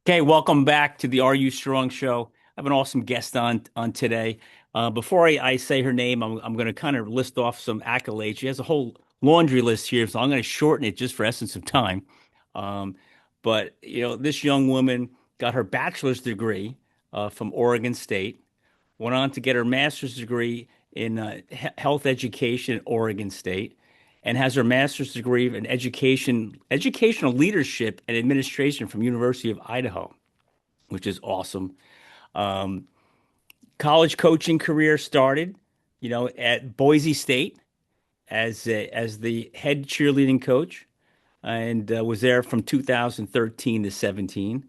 Okay, welcome back to the Are You Strong show. I have an awesome guest on today. Before I say her name, I'm going to kind of list off some accolades. She has a whole laundry list here, so I'm going to shorten it just for essence of time. Um, but this young woman got her bachelor's degree from Oregon State, went on to get her master's degree in health education at Oregon State, and has her master's degree in educational leadership and administration from University of Idaho, which is awesome. Um, College coaching career started, at Boise State as the head cheerleading coach, and was there from 2013 to 17.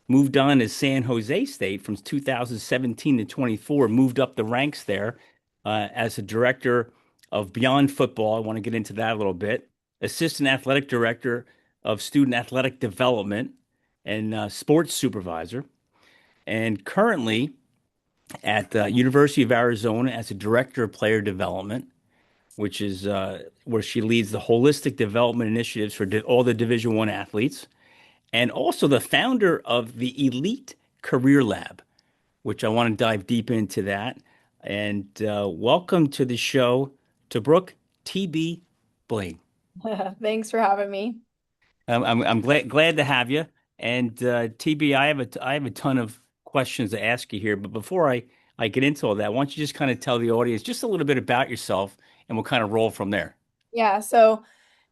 Moved on to San Jose State from 2017 to 24. Moved up the ranks there as a director of Beyond Football. I want to get into that a little bit. Assistant athletic director of student athletic development and sports supervisor. And currently at the University of Arizona as a director of player development, which is where she leads the holistic development initiatives for all the Division One athletes, and also the founder of the Elite Career Lab, which I want to dive deep into that. And welcome to the show, Tobruk TB Blaine. Thanks for having me. I'm glad to have you. And TB, I have a ton of questions to ask you here, but before I get into all that, why don't you just kind of tell the audience just a little bit about yourself, and we'll kind of roll from there. Yeah, so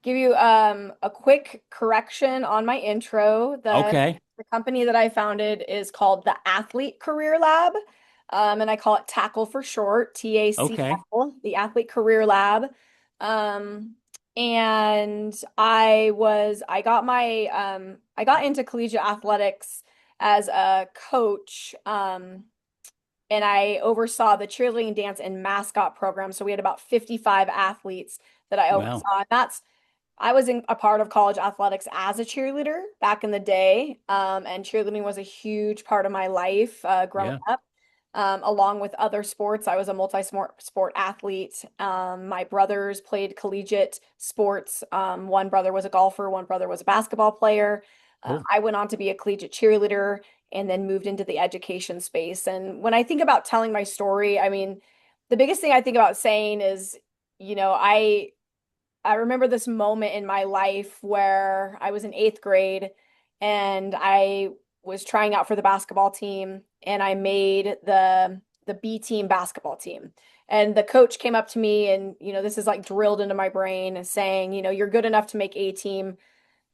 give you a quick correction on my intro. Okay. The company that I founded is called the Athlete Career Lab. And I call it TACL for short, Okay. TACL, the Athlete Career Lab. Um, and I got into collegiate athletics as a coach. And I oversaw the cheerleading, dance, and mascot program. So we had about 55 athletes that I Wow. oversaw. And I was in a part of college athletics as a cheerleader back in the day. And cheerleading was a huge part of my life growing Yeah. up. Along with other sports, I was a multi-sport athlete. My brothers played collegiate sports. One brother was a golfer, one brother was a basketball player. Cool. I went on to be a collegiate cheerleader and then moved into the education space. And when I think about telling my story, I mean, the biggest thing I think about saying is, you know, I remember this moment in my life where I was in eighth grade and I was trying out for the basketball team and I made the B team basketball team. And the coach came up to me and, this is like drilled into my brain saying, you're good enough to make A team,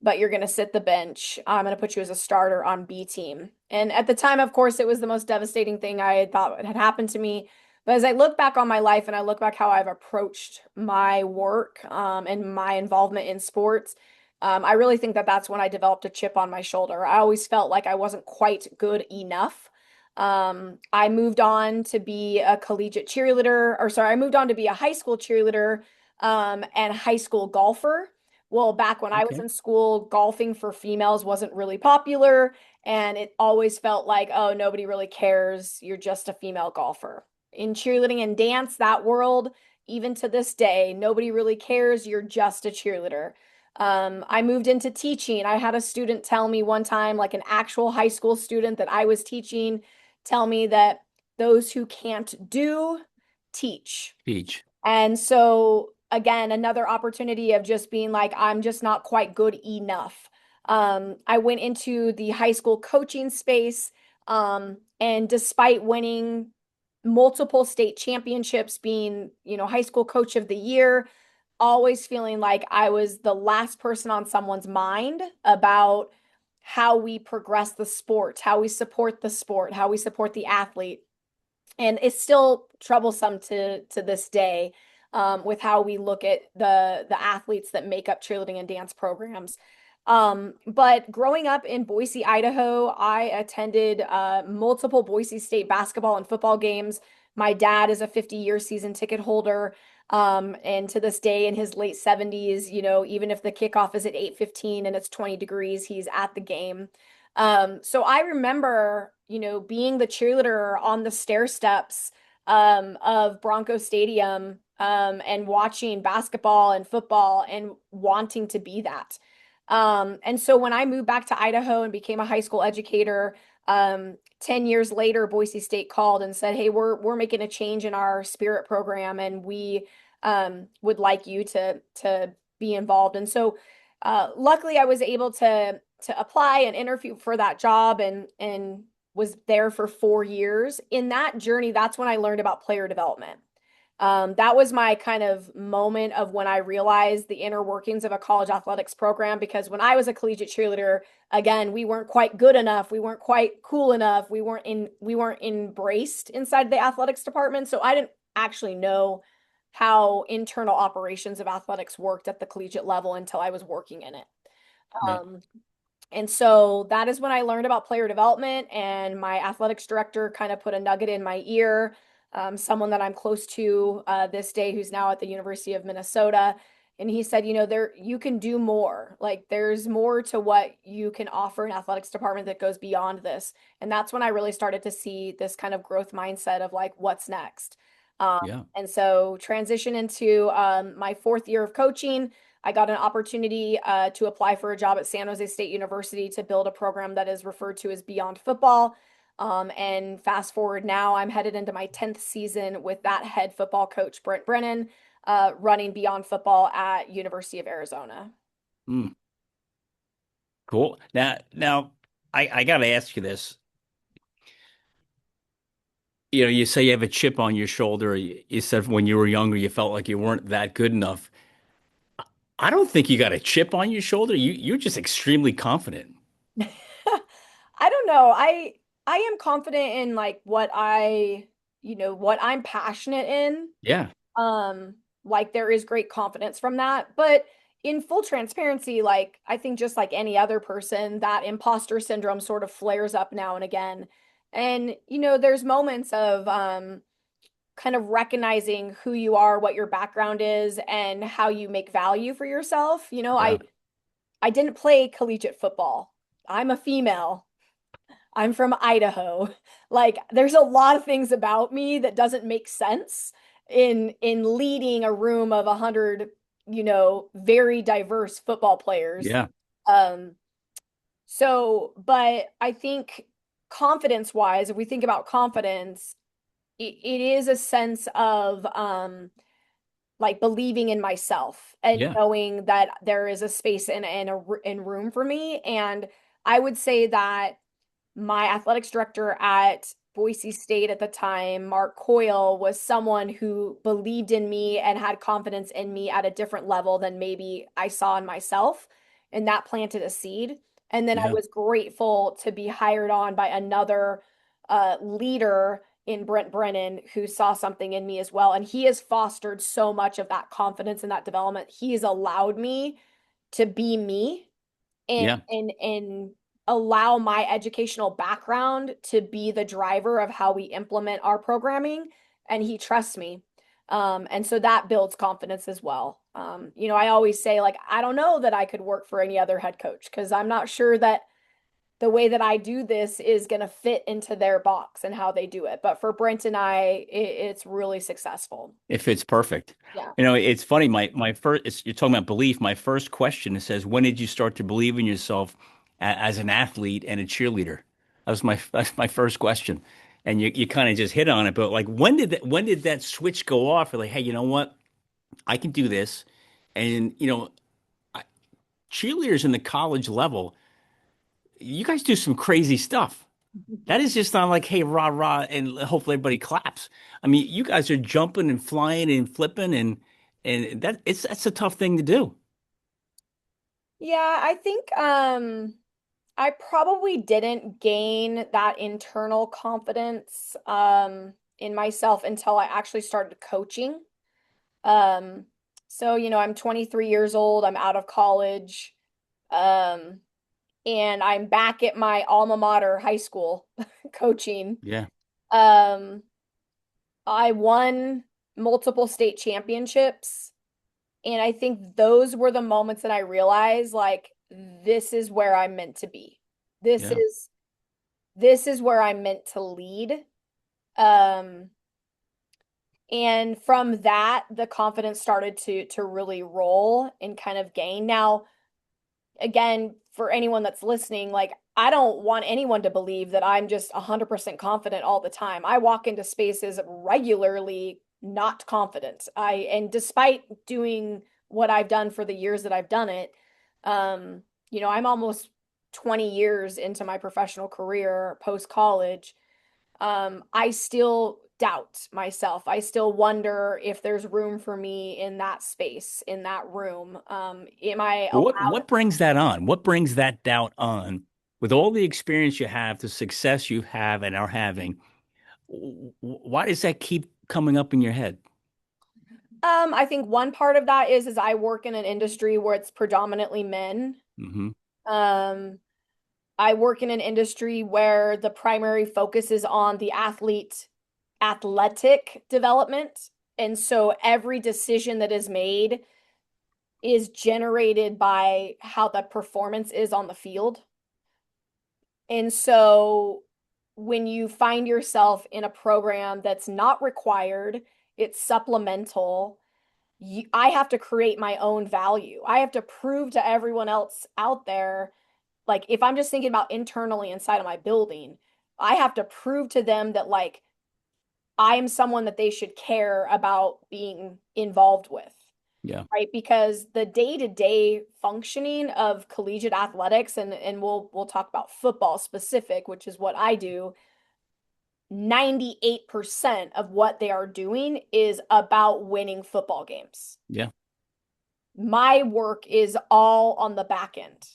but you're going to sit the bench. I'm going to put you as a starter on B team. And at the time, of course, it was the most devastating thing I had thought had happened to me. But as I look back on my life and I look back how I've approached my work and my involvement in sports, I really think that that's when I developed a chip on my shoulder. I always felt like I wasn't quite good enough. I moved on to be a collegiate cheerleader, or sorry, I moved on to be a high school cheerleader and high school golfer. Well, back when I was Okay. in school, golfing for females wasn't really popular, and it always felt like, oh, nobody really cares. You're just a female golfer. In cheerleading and dance, that world, even to this day, nobody really cares. You're just a cheerleader. I moved into teaching. I had a student tell me one time, like an actual high school student that I was teaching, tell me that those who can't do, teach. Beach. And so, again, another opportunity of just being like, I'm just not quite good enough. I went into the high school coaching space, and despite winning multiple state championships, being, high school coach of the year, always feeling like I was the last person on someone's mind about how we progress the sport, how we support the sport, how we support the athlete. And it's still troublesome to this day with how we look at the athletes that make up cheerleading and dance programs. But growing up in Boise, Idaho, I attended multiple Boise State basketball and football games. My dad is a 50-year season ticket holder. And to this day, in his late 70s, even if the kickoff is at 8:15 and it's 20 degrees, he's at the game. So I remember, being the cheerleader on the stair steps of Bronco Stadium and watching basketball and football and wanting to be that. And so when I moved back to Idaho and became a high school educator, 10 years later, Boise State called and said, "Hey, we're making a change in our spirit program, and we would like you to be involved." And so, luckily, I was able to apply and interview for that job, and was there for 4 years. In that journey, that's when I learned about player development. That was my kind of moment of when I realized the inner workings of a college athletics program. Because when I was a collegiate cheerleader, again, we weren't quite good enough, we weren't quite cool enough, we weren't embraced inside the athletics department. So I didn't actually know how internal operations of athletics worked at the collegiate level until I was working in it. Right. Um, and so that is when I learned about player development, and my athletics director kind of put a nugget in my ear, someone that I'm close to this day who's now at the University of Minnesota. And he said, there you can do more. Like there's more to what you can offer an athletics department that goes beyond this. And that's when I really started to see this kind of growth mindset of like, what's next? Yeah. And so transition into my fourth year of coaching. I got an opportunity to apply for a job at San Jose State University to build a program that is referred to as Beyond Football. And fast forward now, I'm headed into my 10th season with that head football coach, Brent Brennan, running Beyond Football at University of Arizona. Mm, cool. Now, I got to ask you this. You say you have a chip on your shoulder. You said when you were younger, you felt like you weren't that good enough. I don't think you got a chip on your shoulder. You're just extremely confident. I don't know. I am confident in like what I'm passionate in. Yeah. Um, like there is great confidence from that, but in full transparency, like I think just like any other person, that imposter syndrome sort of flares up now and again. And there's moments of kind of recognizing who you are, what your background is, and how you make value for yourself. Yeah. I didn't play collegiate football. I'm a female. I'm from Idaho. Like there's a lot of things about me that doesn't make sense in leading a room of 100, very diverse football players. Yeah. Um but I think confidence wise, if we think about confidence, it is a sense of like believing in myself and Yeah. knowing that there is a space and room for me. And I would say that my athletics director at Boise State at the time, Mark Coyle, was someone who believed in me and had confidence in me at a different level than maybe I saw in myself. And that planted a seed. And then I Yeah. was grateful to be hired on by another leader in Brent Brennan who saw something in me as well. And he has fostered so much of that confidence and that development. He has allowed me to be me and Yeah. and allow my educational background to be the driver of how we implement our programming, and he trusts me. And so that builds confidence as well. I always say like I don't know that I could work for any other head coach because I'm not sure that the way that I do this is going to fit into their box and how they do it. But for Brent and it's really successful. It fits perfect. Yeah. It's funny. My first, you're talking about belief. My first question it says, when did you start to believe in yourself as an athlete and a cheerleader? That's my first question. And you kind of just hit on it. But like, when did that switch go off? You're like, hey, you know what? I can do this. And cheerleaders in the college level, you guys do some crazy stuff. That is just not like, hey, rah, rah, and hopefully everybody claps. I mean, you guys are jumping and flying and flipping and that's a tough thing to do. Yeah, I think I probably didn't gain that internal confidence in myself until I actually started coaching. Um, so, I'm 23 years old, I'm out of college, um, and I'm back at my alma mater, high school, coaching. Yeah, Um, I won multiple state championships, and I think those were the moments that I realized like this is where I'm meant to be. This yeah, is this is where I'm meant to lead. Um, and from that, the confidence started to really roll and kind of gain. Now, again, for anyone that's listening, like I don't want anyone to believe that I'm just 100% confident all the time. I walk into spaces regularly not confident. And despite doing what I've done for the years that I've done it, um, I'm almost 20 years into my professional career post college. I still doubt myself. I still wonder if there's room for me in that space, in that room. Am I Well, allowed? what brings that on? What brings that doubt on? With all the experience you have, the success you have and are having, why does that keep coming up in your head? I think one part of that is I work in an industry where it's predominantly men. Hmm. Um, I work in an industry where the primary focus is on the athletic development. And so every decision that is made is generated by how the performance is on the field. And so when you find yourself in a program that's not required, it's supplemental, I have to create my own value. I have to prove to everyone else out there, like if I'm just thinking about internally inside of my building, I have to prove to them that like I'm someone that they should care about being involved with, Yeah. right? Because the day-to-day functioning of collegiate athletics, and we'll talk about football specific, which is what I do, 98% of what they are doing is about winning football games. Yeah. My work is all on the back end.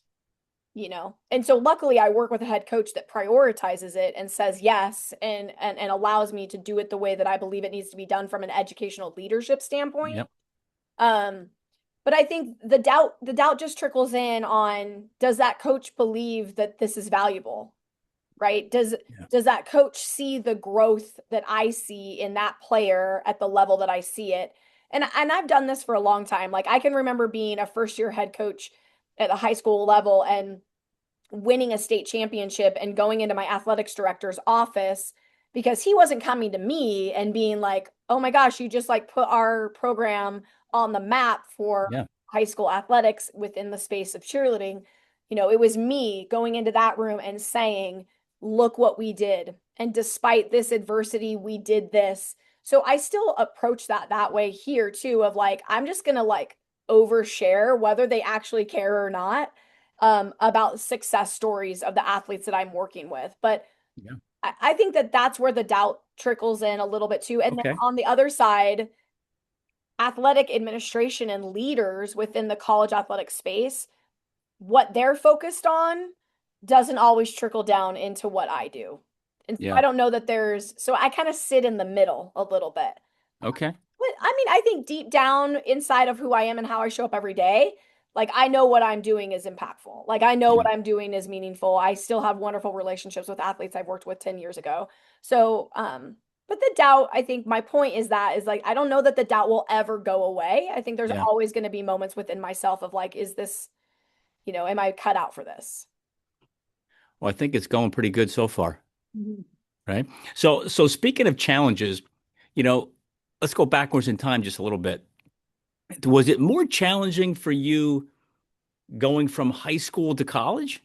And so luckily I work with a head coach that prioritizes it and says yes and allows me to do it the way that I believe it needs to be done from an educational leadership standpoint. Yep. Um, but I think the doubt just trickles in on, does that coach believe that this is valuable? Right? Yeah. Does that coach see the growth that I see in that player at the level that I see it? And I've done this for a long time. Like I can remember being a first year head coach at the high school level and winning a state championship and going into my athletics director's office because he wasn't coming to me and being like, "Oh my gosh, you just like put our program on the map for Yeah. high school athletics within the space of cheerleading." It was me going into that room and saying, "Look what we did. And despite this adversity, we did this." So I still approach that way here too of like I'm just going to like overshare whether they actually care or not, about success stories of the athletes that I'm working with. But Yeah. I think that that's where the doubt trickles in a little bit too. And then Okay. on the other side, athletic administration and leaders within the college athletic space, what they're focused on doesn't always trickle down into what I do. And so I Yeah. don't know that so I kind of sit in the middle a little bit. Okay. But I mean, I think deep down inside of who I am and how I show up every day, like I know what I'm doing is impactful. Like I know Yeah. what I'm doing is meaningful. I still have wonderful relationships with athletes I've worked with 10 years ago. So, but the doubt, I think my point is like I don't know that the doubt will ever go away. I think there's Yeah. always going to be moments within myself of like, is this, am I cut out for this? Well, I think it's going pretty good so far, Mhm. right? So speaking of challenges, you know, let's go backwards in time just a little bit. Was it more challenging for you going from high school to college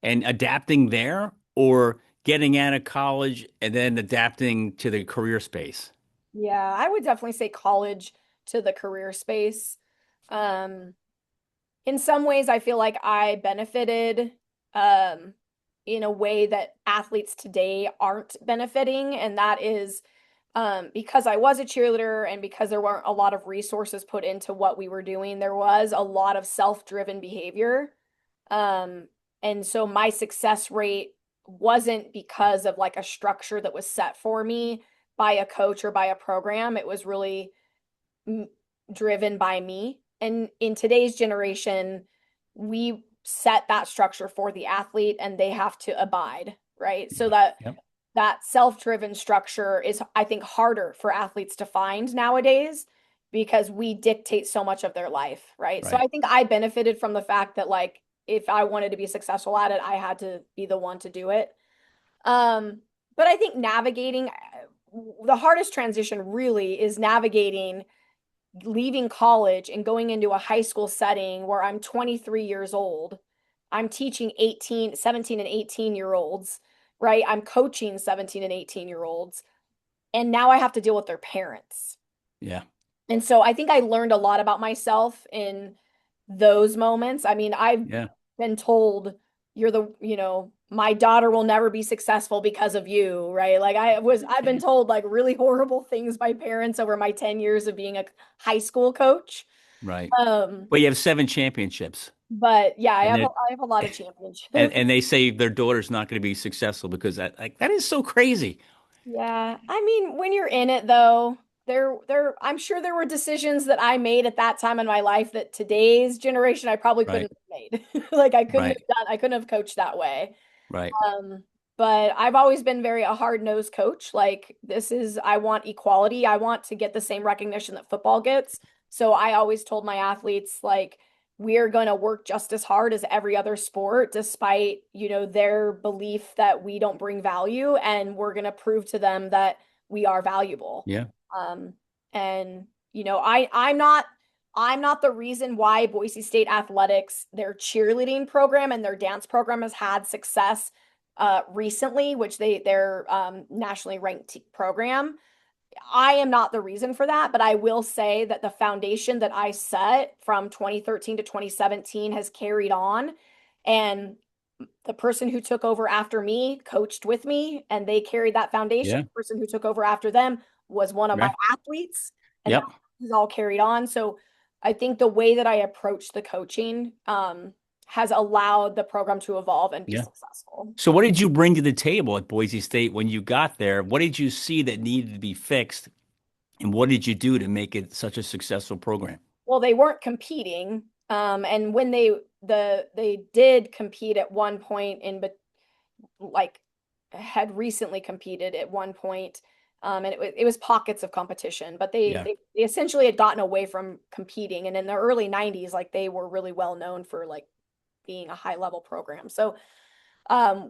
and adapting there, or getting out of college and then adapting to the career space? Yeah, I would definitely say college to the career space. Um, in some ways, I feel like I benefited um, in a way that athletes today aren't benefiting. And that is because I was a cheerleader and because there weren't a lot of resources put into what we were doing, there was a lot of self-driven behavior. Um, and so my success rate wasn't because of like a structure that was set for me by a coach or by a program. It was really m- driven by me. And in today's generation, we set that structure for the athlete and they have to abide, right? So Yeah. that Yep. that self-driven structure is, I think, harder for athletes to find nowadays because we dictate so much of their life, right? So Right. I think I benefited from the fact that like if I wanted to be successful at it, I had to be the one to do it. Um, but I think navigating the hardest transition really is navigating leaving college and going into a high school setting where I'm 23 years old. I'm teaching 18, 17 and 18-year olds, right? I'm coaching 17 and 18-year olds. And now I have to deal with their parents. Yeah. And so I think I learned a lot about myself in those moments. I mean, I've Yeah. been told my daughter will never be successful because of you, right? Like I've been told like really horrible things by parents over my 10 years of being a high school coach. Right. Um, But you have 7 championships, but yeah, and I have a lot of championships. and they say their daughter's not going to be successful because that is so crazy. Yeah. I mean, when you're in it though, I'm sure there were decisions that I made at that time in my life that today's generation I probably Right. couldn't have made. Like Right. I couldn't have coached that way. Right. Um, but I've always been very a hard-nosed coach. Like I want equality. I want to get the same recognition that football gets. So I always told my athletes like we're going to work just as hard as every other sport, despite, their belief that we don't bring value, and we're going to prove to them that we are valuable. Yeah. Um, and I'm not the reason why Boise State athletics, their cheerleading program and their dance program has had success recently, which their nationally ranked program. I am not the reason for that, but I will say that the foundation that I set from 2013 to 2017 has carried on. And the person who took over after me coached with me, and they carried that foundation. Yeah. The person who took over after them was one of my Yeah. athletes, and that Yep. has all carried on. So I think the way that I approach the coaching has allowed the program to evolve and be Yeah. successful. So what did you bring to the table at Boise State when you got there? What did you see that needed to be fixed? And what did you do to make it such a successful program? Well, they weren't competing. And when they did compete at one point but like had recently competed at one point, and it was pockets of competition, but Yeah. they essentially had gotten away from competing. And in the early 90s, like they were really well known for like being a high level program. So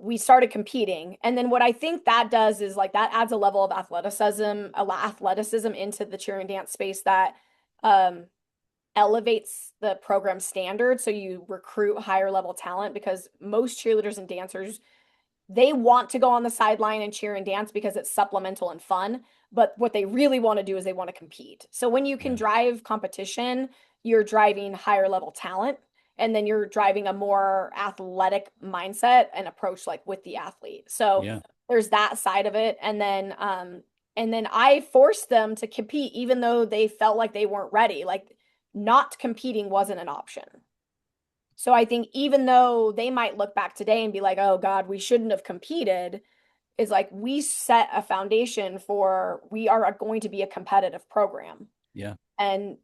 we started competing. And then what I think that does is like that adds a level of athleticism into the cheer and dance space that um, elevates the program standard. So you recruit higher level talent because most cheerleaders and dancers, they want to go on the sideline and cheer and dance because it's supplemental and fun. But what they really want to do is they want to compete. So when you can Yeah. drive competition, you're driving higher level talent. And then you're driving a more athletic mindset and approach like with the athlete. So Yeah. there's that side of it. And then I forced them to compete even though they felt like they weren't ready. Like not competing wasn't an option. So I think even though they might look back today and be like, oh God, we shouldn't have competed, is like we set a foundation for we are going to be a competitive program. Yeah. And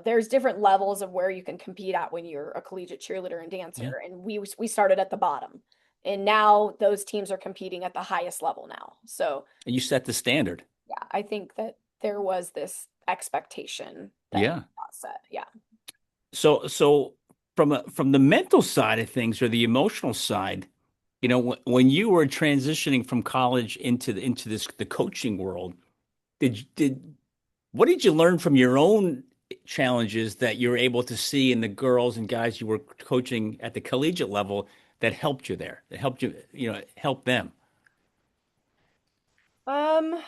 there's different levels of where you can compete at when you're a collegiate cheerleader and Yeah. dancer. And we started at the bottom. And now those teams are competing at the highest level now. So And you set the standard. yeah, I think that there was this expectation that Yeah. got set. Yeah. So from the mental side of things or the emotional side, when you were transitioning from college into the coaching world, did what did you learn from your own challenges that you're able to see in the girls and guys you were coaching at the collegiate level that helped you there, that helped you, help them? Um,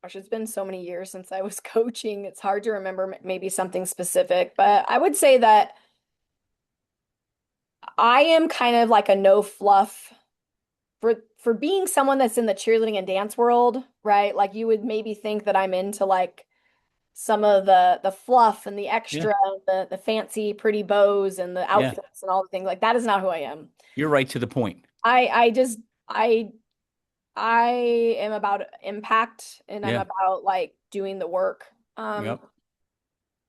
Gosh, it's been so many years since I was coaching. It's hard to remember maybe something specific, but I would say that I am kind of like a no fluff for being someone that's in the cheerleading and dance world, right? Like you would maybe think that I'm into like some of the fluff and the Yeah. extra, the fancy pretty bows and the Yeah. outfits and all the things. Like that is not who I am. You're right to the point. I just I am about impact and I'm Yeah. about like doing the work. Yep.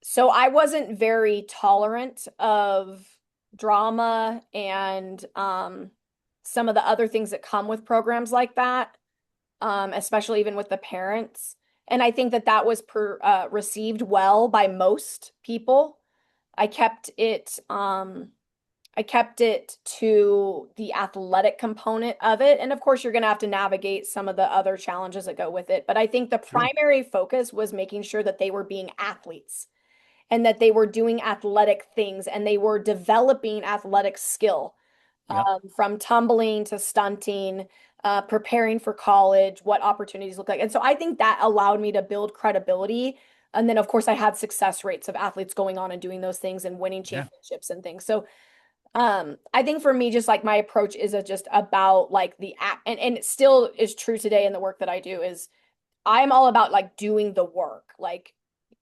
So I wasn't very tolerant of drama and some of the other things that come with programs like that, especially even with the parents. And I think that that was received well by most people. I kept it I kept it to the athletic component of it. And of course, you're going to have to navigate some of the other challenges that go with it. But I think the Sure. primary focus was making sure that they were being athletes and that they were doing athletic things and they were developing athletic skill, Yep. from tumbling to stunting, preparing for college, what opportunities look like. And so I think that allowed me to build credibility. And then, of course, I had success rates of athletes going on and doing those things and winning Yeah. championships and things. So I think for me, just like my approach is just about like the act, and it still is true today in the work that I do is I'm all about like doing the work. Like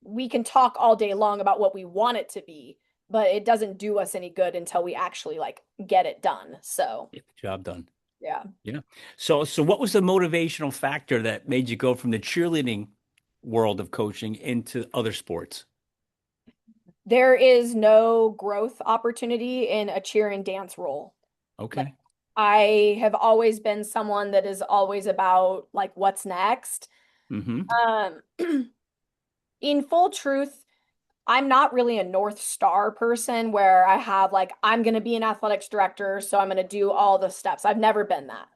we can talk all day long about what we want it to be, but it doesn't do us any good until we actually like get it done. So, Get the job done. yeah. Yeah. So what was the motivational factor that made you go from the cheerleading world of coaching into other sports? There is no growth opportunity in a cheer and dance role. Like Okay. I have always been someone that is always about like what's next. Mm-hmm. Um, in full truth, I'm not really a North Star person where I have like, I'm going to be an athletics director, so I'm going to do all the steps. I've never been that.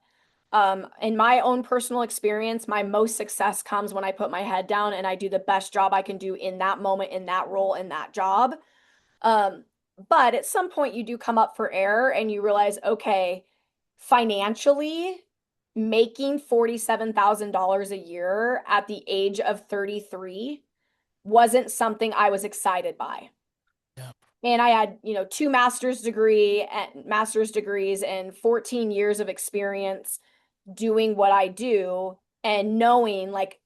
In my own personal experience, my most success comes when I put my head down and I do the best job I can do in that moment, in that role, in that job. Um, but at some point, you do come up for air and you realize, okay, financially, making $47,000 a year at the age of 33 wasn't something I was excited by. Yeah. And I had, two master's degrees and 14 years of experience doing what I do and knowing like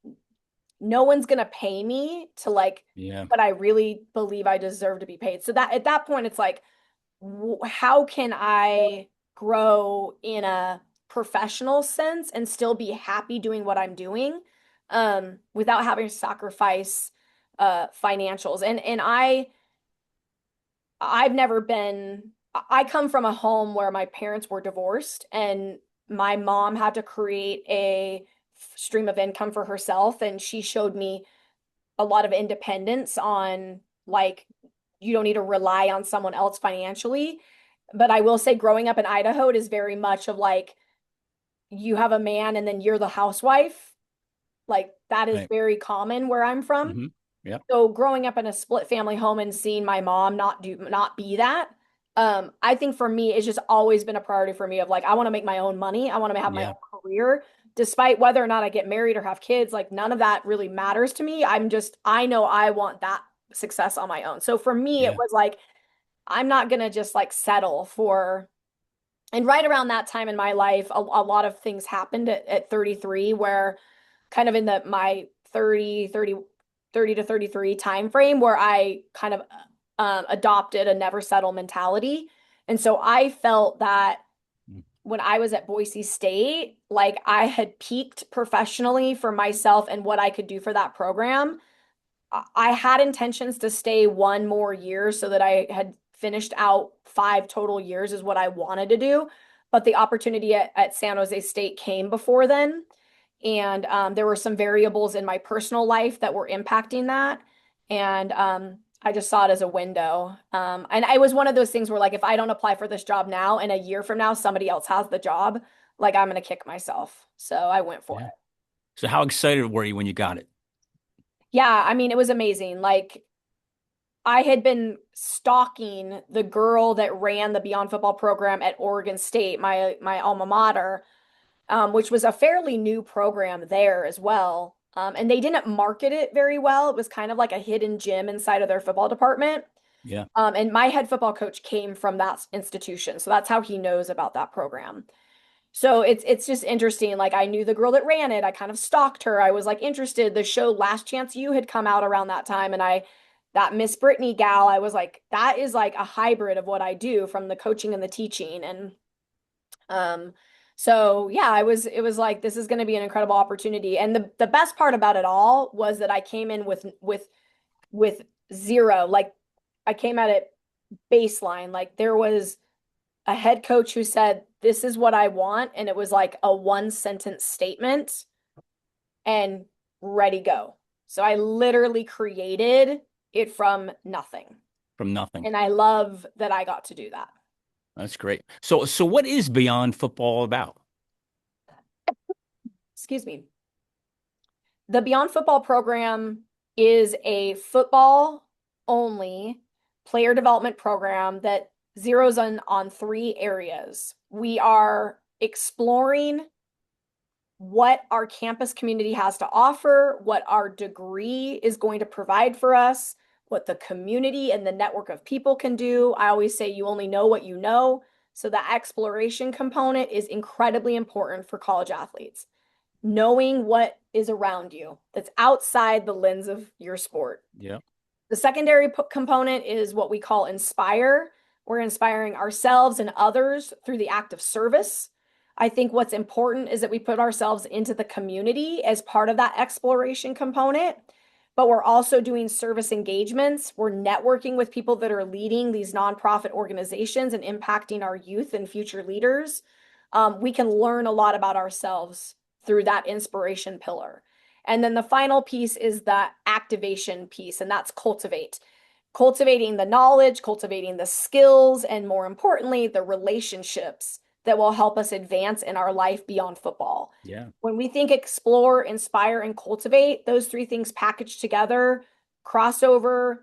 no one's going to pay me to like Yeah. what I really believe I deserve to be paid. So that at that point it's like how can I grow in a professional sense and still be happy doing what I'm doing without having to sacrifice financials. And I've never been, I come from a home where my parents were divorced and my mom had to create a stream of income for herself. And she showed me a lot of independence on like, you don't need to rely on someone else financially. But I will say, growing up in Idaho, it is very much of like, you have a man and then you're the housewife. Like, that is Right. very common where I'm from. Mm-hmm. Yep. So growing up in a split family home and seeing my mom not be that, I think for me it's just always been a priority for me of like I want to make my own money. I want to have my Yeah. own career, despite whether or not I get married or have kids. Like none of that really matters to me. I know I want that success on my own. So for me, it Yeah. was like I'm not gonna just like settle for. And right around that time in my life, a lot of things happened at 33 where kind of in my 30 to 33 time frame where I kind of adopted a never settle mentality. And so I felt that Mm. when I was at Boise State, like I had peaked professionally for myself and what I could do for that program. I had intentions to stay one more year so that I had finished out 5 total years is what I wanted to do. But the opportunity at San Jose State came before then. And there were some variables in my personal life that were impacting that. And I just saw it as a window. And I was one of those things where, like, if I don't apply for this job now and a year from now somebody else has the job, like, I'm going to kick myself. So I went for Yeah. it. So how excited were you when you got it? Yeah, I mean, it was amazing. Like, I had been stalking the girl that ran the Beyond Football program at Oregon State, my alma mater, which was a fairly new program there as well. And they didn't market it very well. It was kind of like a hidden gem inside of their football department. Yeah. And my head football coach came from that institution, so that's how he knows about that program. So it's just interesting. Like I knew the girl that ran it. I kind of stalked her. I was like interested. The show Last Chance You had come out around that time, and that Miss Brittany gal, I was like, that is like a hybrid of what I do from the coaching and the teaching. And um, so yeah, it was like this is going to be an incredible opportunity. And the best part about it all was that I came in with zero. Like I came at it baseline. Like there was a head coach who said, "This is what I want," and it was like a one sentence statement and ready go. So I literally created it from nothing. From nothing. And I love that I got to do that. That's great. So what is Beyond Football about? Excuse me. The Beyond Football program is a football only player development program that zeroes in on three areas. We are exploring what our campus community has to offer, what our degree is going to provide for us, what the community and the network of people can do. I always say you only know what you know. So the exploration component is incredibly important for college athletes. Knowing what is around you that's outside the lens of your sport. Yeah. The secondary component is what we call inspire. We're inspiring ourselves and others through the act of service. I think what's important is that we put ourselves into the community as part of that exploration component, but we're also doing service engagements. We're networking with people that are leading these nonprofit organizations and impacting our youth and future leaders. We can learn a lot about ourselves through that inspiration pillar. And then the final piece is the activation piece, and that's cultivate. Cultivating the knowledge, cultivating the skills, and more importantly, the relationships that will help us advance in our life beyond football. Yeah. When we think explore, inspire, and cultivate, those three things packaged together, crossover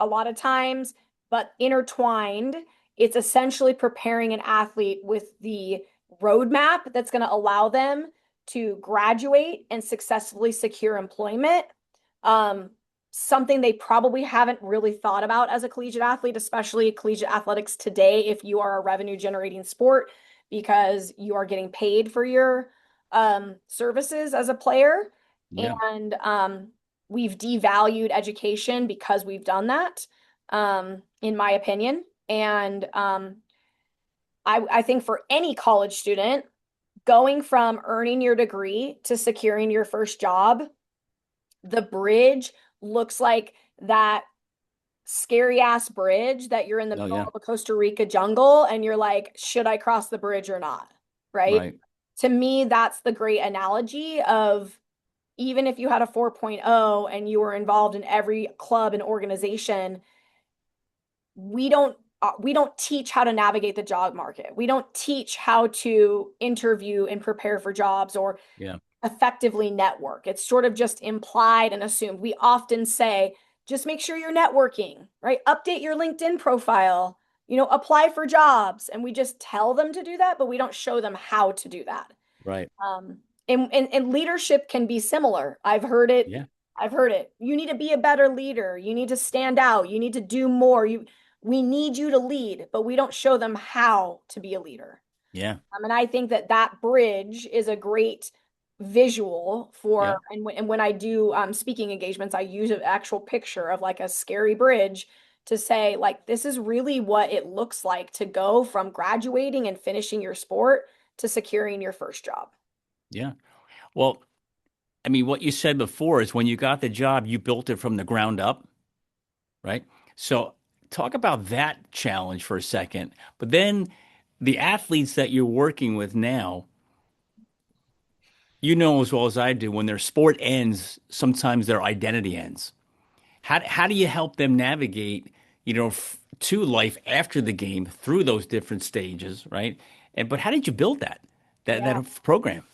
a lot of times, but intertwined, it's essentially preparing an athlete with the roadmap that's going to allow them to graduate and successfully secure employment. Something they probably haven't really thought about as a collegiate athlete, especially collegiate athletics today, if you are a revenue generating sport, because you are getting paid for your services as a player. Yeah. And we've devalued education because we've done that, in my opinion. And I think for any college student, going from earning your degree to securing your first job, the bridge looks like that scary ass bridge that you're in the Oh, middle yeah. of a Costa Rica jungle and you're like, should I cross the bridge or not? Right? Right. To me, that's the great analogy of even if you had a 4.0 and you were involved in every club and organization, we don't teach how to navigate the job market. We don't teach how to interview and prepare for jobs or Yeah. effectively network. It's sort of just implied and assumed. We often say, just make sure you're networking, right? Update your LinkedIn profile, apply for jobs. And we just tell them to do that, but we don't show them how to do that. Right. Um, and leadership can be similar. I've heard it. Yeah. I've heard it. You need to be a better leader. You need to stand out. You need to do more. We need you to lead, but we don't show them how to be a leader. Yeah. And I think that that bridge is a great visual Yeah. for, and when I do speaking engagements, I use an actual picture of like a scary bridge to say, like, this is really what it looks like to go from graduating and finishing your sport to securing your first job. Yeah. Well, I mean, what you said before is when you got the job, you built it from the ground up, right? So talk about that challenge for a second. But then the athletes that you're working with now, you know as well as I do, when their sport ends, sometimes their identity ends. How do you help them navigate, to life after the game through those different stages, right? And but how did you build Yeah. that program?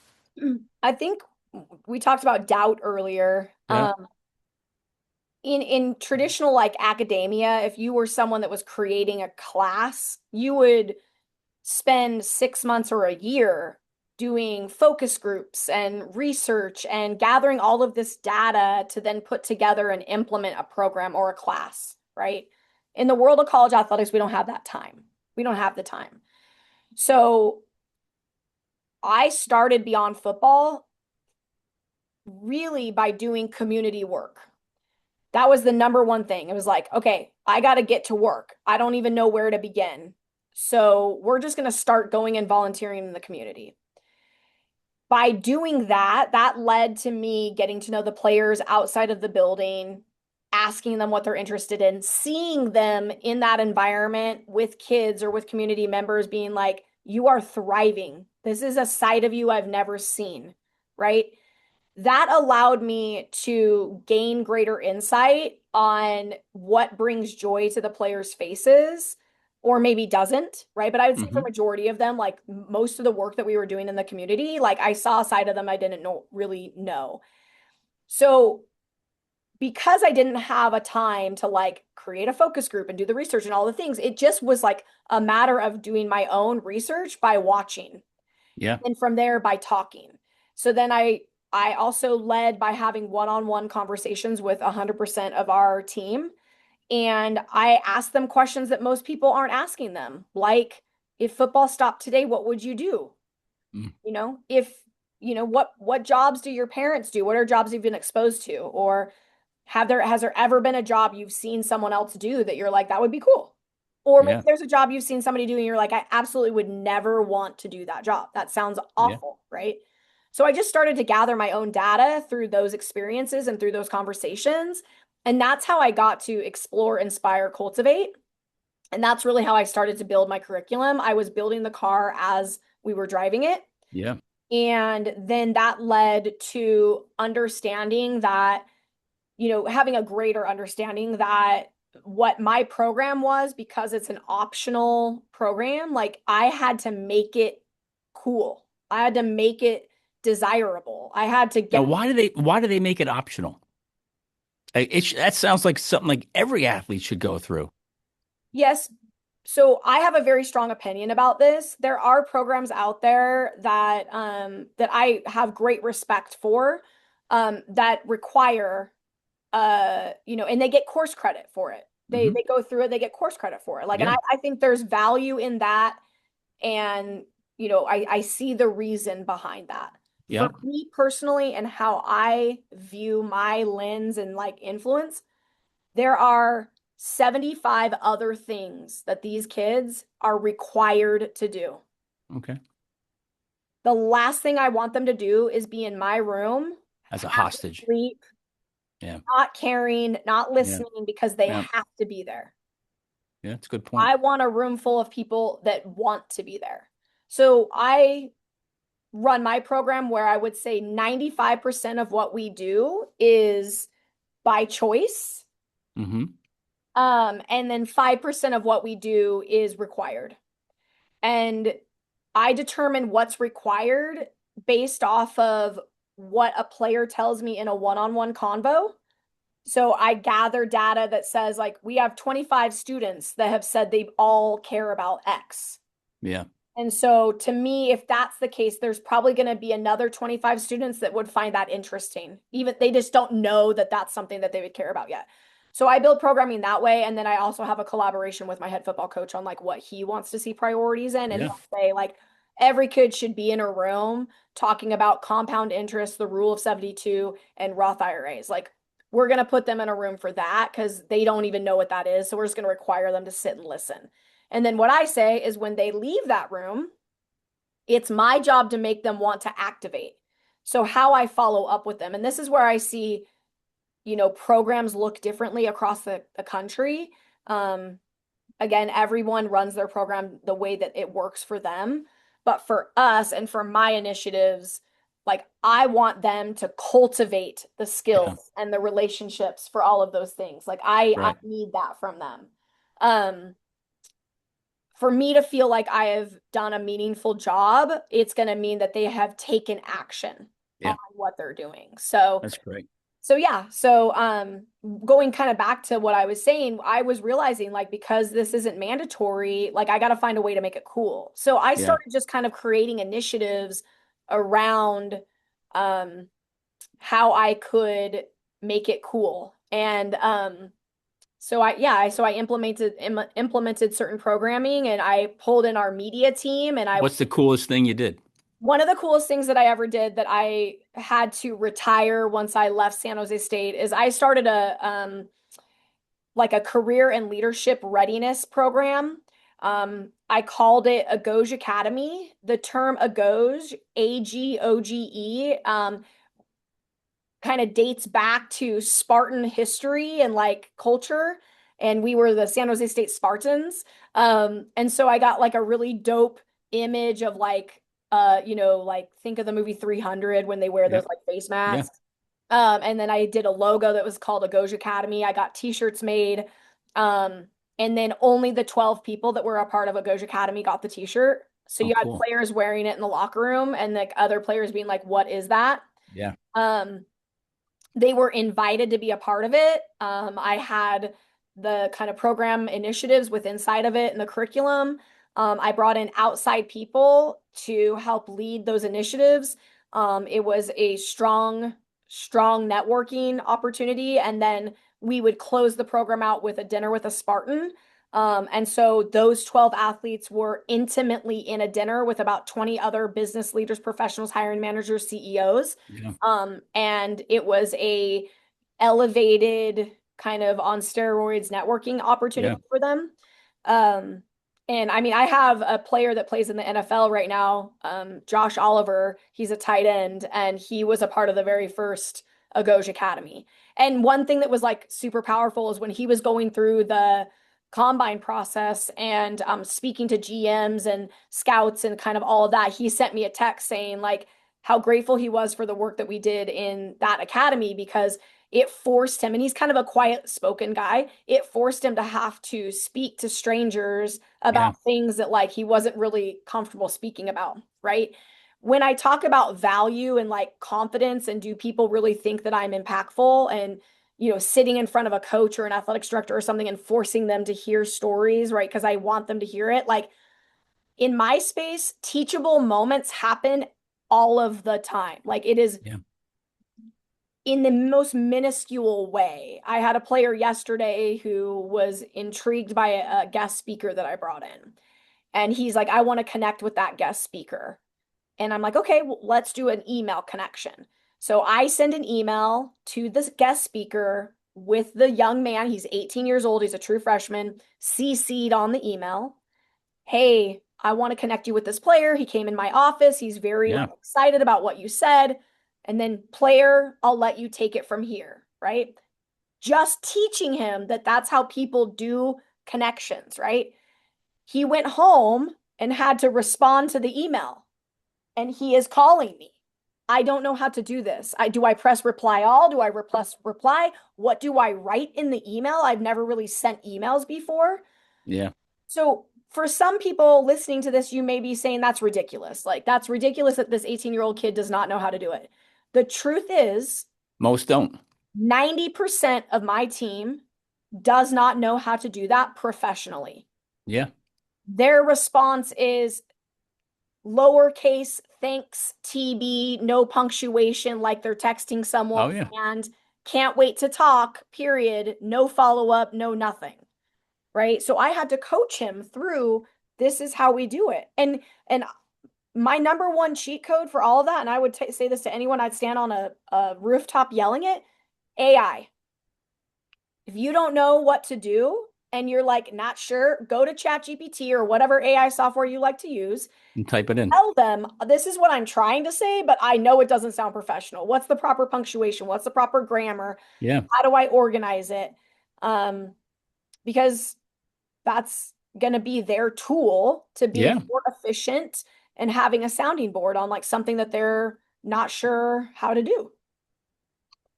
I think we talked about doubt earlier. Yeah. In traditional like academia, if you were someone that was creating a class, you would spend 6 months or a year doing focus groups and research and gathering all of this data to then put together and implement a program or a class, right? In the world of college athletics, we don't have that time. We don't have the time. So I started Beyond Football really by doing community work. That was the number one thing. It was like, okay, I got to get to work. I don't even know where to begin. So we're just going to start going and volunteering in the community. By doing that, that led to me getting to know the players outside of the building, asking them what they're interested in, seeing them in that environment with kids or with community members, being like, you are thriving. This is a side of you I've never seen, right? That allowed me to gain greater insight on what brings joy to the players' faces, or maybe doesn't, right? But I would say for Hmm. majority of them, like most of the work that we were doing in the community, like I saw a side of them I didn't really know. So because I didn't have a time to like create a focus group and do the research and all the things, it just was like a matter of doing my own research by watching Yeah. and from there by talking. So then I also led by having one-on-one conversations with 100% of our team, and I asked them questions that most people aren't asking them, like if football stopped today, what would you do? Mm. If what jobs do your parents do? What are jobs you've been exposed to? Or has there ever been a job you've seen someone else do that you're like, that would be cool? Or maybe Yeah. there's a job you've seen somebody do and you're like, I absolutely would never want to do that job. That sounds Yeah. awful, right? So I just started to gather my own data through those experiences and through those conversations. And that's how I got to explore, inspire, cultivate. And that's really how I started to build my curriculum. I was building the car as we were driving it. Yeah. And then that led to understanding that, having a greater understanding that what my program was, because it's an optional program, like I had to make it cool. I had to make it desirable. I had to Now, get, why do they make it optional? That sounds like something like every athlete should go through. yes. So I have a very strong opinion about this. There are programs out there that I have great respect for, that require, and they get course credit for it. They Hmm. they go through it, they get course credit for it. Like, and Yeah. I think there's value in that, and I see the reason behind that. For Yeah. me personally, and how I view my lens and like influence, there are 75 other things that these kids are required to do. Okay. The last thing I want them to do is be in my room, As a half hostage. asleep, Yeah. not caring, not Yeah. listening because they Yeah. have to be there. Yeah. That's a good point. I want a room full of people that want to be there. So I run my program where I would say 95% of what we do is by choice. Hmm. And then 5% of what we do is required. And I determine what's required based off of what a player tells me in a one-on-one convo. So I gather data that says, like, we have 25 students that have said they all care about X. Yeah. And so to me, if that's the case, there's probably going to be another 25 students that would find that interesting. Even they just don't know that that's something that they would care about yet. So I build programming that way. And then I also have a collaboration with my head football coach on like what he wants to see priorities in. And Yeah. he'll say, like, every kid should be in a room talking about compound interest, the rule of 72, and Roth IRAs. Like, we're going to put them in a room for that because they don't even know what that is. So we're just going to require them to sit and listen. And then what I say is when they leave that room, it's my job to make them want to activate. So how I follow up with them. And this is where I see, programs look differently across the country. Um, Again, everyone runs their program the way that it works for them. But for us and for my initiatives, like I want them to cultivate the Yeah. skills and the relationships for all of those things. Like I Right. need that from them. Um, for me to feel like I have done a meaningful job, it's going to mean that they have taken action on Yeah. what they're doing. So, That's great. so yeah, so going kind of back to what I was saying, I was realizing like because this isn't mandatory, like I got to find a way to make it cool. So I Yeah. started just kind of creating initiatives around um how I could make it cool. And so I implemented certain programming, and I pulled in our media team, and I What's the coolest thing you did? one of the coolest things that I ever did that I had to retire once I left San Jose State is I started a like a career and leadership readiness program. I called it Agoge Academy. The term Agoge, Agoge, kind of dates back to Spartan history and like culture. And we were the San Jose State Spartans. And so I got like a really dope image of like, like think of the movie 300 when they wear those Yep. like face Yeah. masks. And then I did a logo that was called a Goj Academy. I got t-shirts made. Um, And then only the 12 people that were a part of a Goj Academy got the t-shirt. So Oh, you had cool. players wearing it in the locker room and like other players being like, what is that? Yeah. Um, they were invited to be a part of it. I had the kind of program initiatives with inside of it and the curriculum. I brought in outside people to help lead those initiatives. It was a strong networking opportunity. And then we would close the program out with a dinner with a Spartan. And so those 12 athletes were intimately in a dinner with about 20 other business leaders, professionals, hiring managers, CEOs. Yeah. And it was a elevated kind of on steroids networking opportunity Yeah. for them. Um, and I mean, I have a player that plays in the NFL right now, Josh Oliver. He's a tight end, and he was a part of the very first Agoj Academy. And one thing that was like super powerful is when he was going through the combine process and speaking to GMs and scouts and kind of all of that, he sent me a text saying like how grateful he was for the work that we did in that academy because it forced him, and he's kind of a quiet spoken guy, it forced him to have to speak to strangers Yeah. about things that like he wasn't really comfortable speaking about, right? When I talk about value and like confidence and do people really think that I'm impactful and sitting in front of a coach or an athletics director or something and forcing them to hear stories, right? Because I want them to hear it. Like in my space, teachable moments happen all of the time. Like it is Yeah. in the most minuscule way. I had a player yesterday who was intrigued by a guest speaker that I brought in. And he's like, I want to connect with that guest speaker. And I'm like, okay, well, let's do an email connection. So I send an email to this guest speaker with the young man. He's 18 years old. He's a true freshman, CC'd on the email. Hey, I want to connect you with this player. He came in my office. He's very like, Yeah. excited about what you said. And then, player, I'll let you take it from here, right? Just teaching him that that's how people do connections, right? He went home and had to respond to the email, and he is calling me. I don't know how to do this. I press reply all? Do I press reply? What do I write in the email? I've never really sent emails before. Yeah. So for some people listening to this, you may be saying that's ridiculous. Like, that's ridiculous that this 18-year-old kid does not know how to do it. The truth is, Most don't. 90% of my team does not know how to do that professionally. Yeah. Their response is lowercase thanks TB, no punctuation, like they're texting someone, Oh, yeah. and can't wait to talk, period, no follow up, no nothing. Right? So I had to coach him through this is how we do it. And my number one cheat code for all of that, and I would say this to anyone I'd stand on a rooftop yelling it, AI. If you don't know what to do and you're like not sure, go to ChatGPT or whatever AI software you like to use. And type it in. Tell them this is what I'm trying to say, but I know it doesn't sound professional. What's the proper punctuation? What's the proper grammar? Yeah. How do I organize it? Um, because that's going to be their tool to be Yeah. more efficient and having a sounding board on like something that they're not sure how to do.